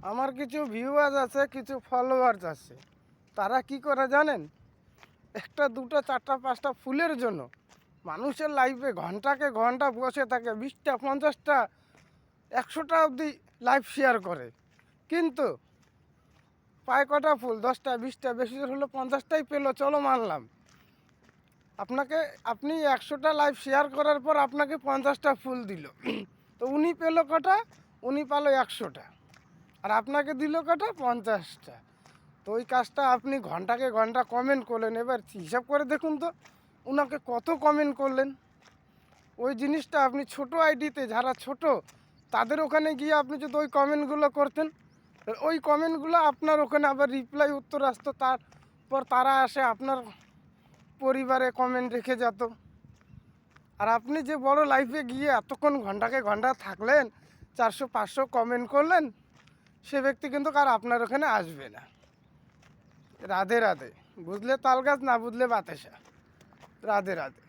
আমার কিছু ভিউয়ার্স আছে, কিছু ফলোয়ার্স আছে। তারা কি করে জানেন? একটা দুটো চারটা পাঁচটা ফুলের জন্য মানুষের লাইফে ঘন্টাকে ঘন্টা বসে থাকে, 20টা 50টা 100টা অবধি লাইভ শেয়ার করে। কিন্তু পায় কটা ফুল? 10টা 20টা, বেশি জোর হলো 50টাই পেলো, চলো মানলাম। আপনি 100টা লাইভ শেয়ার করার পর আপনাকে 50টা ফুল দিল। তো উনি পেলো কটা? উনি পেলো 100টা। আর আপনাকে দিল কটা? 50টা। তো ওই কাজটা আপনি ঘন্টাকে ঘন্টা কমেন্ট করলেন, এবার হিসাব করে দেখুন তো ওনাকে কত কমেন্ট করলেন। ওই জিনিসটা আপনি ছোট আইডিতে যারা ছোট, তাদের ওখানে গিয়ে আপনি যদি ওই কমেন্টগুলো করতেন, ওই কমেন্টগুলো আপনার ওখানে আবার রিপ্লাই উত্তর আসতো, তারপর তারা আসে আপনার পরিবারে কমেন্ট রেখে যেত। আর আপনি যে বড় লাইফে গিয়ে এতক্ষণ ঘন্টাকে ঘন্টা থাকলেন, 400 500 কমেন্ট করলেন, সে ব্যক্তি কিন্তু আর আপনার ওখানে আসবে না। রাধে রাধে। বুঝলে তাল গাছ, না বুঝলে বাতাসা। রাধে রাধে।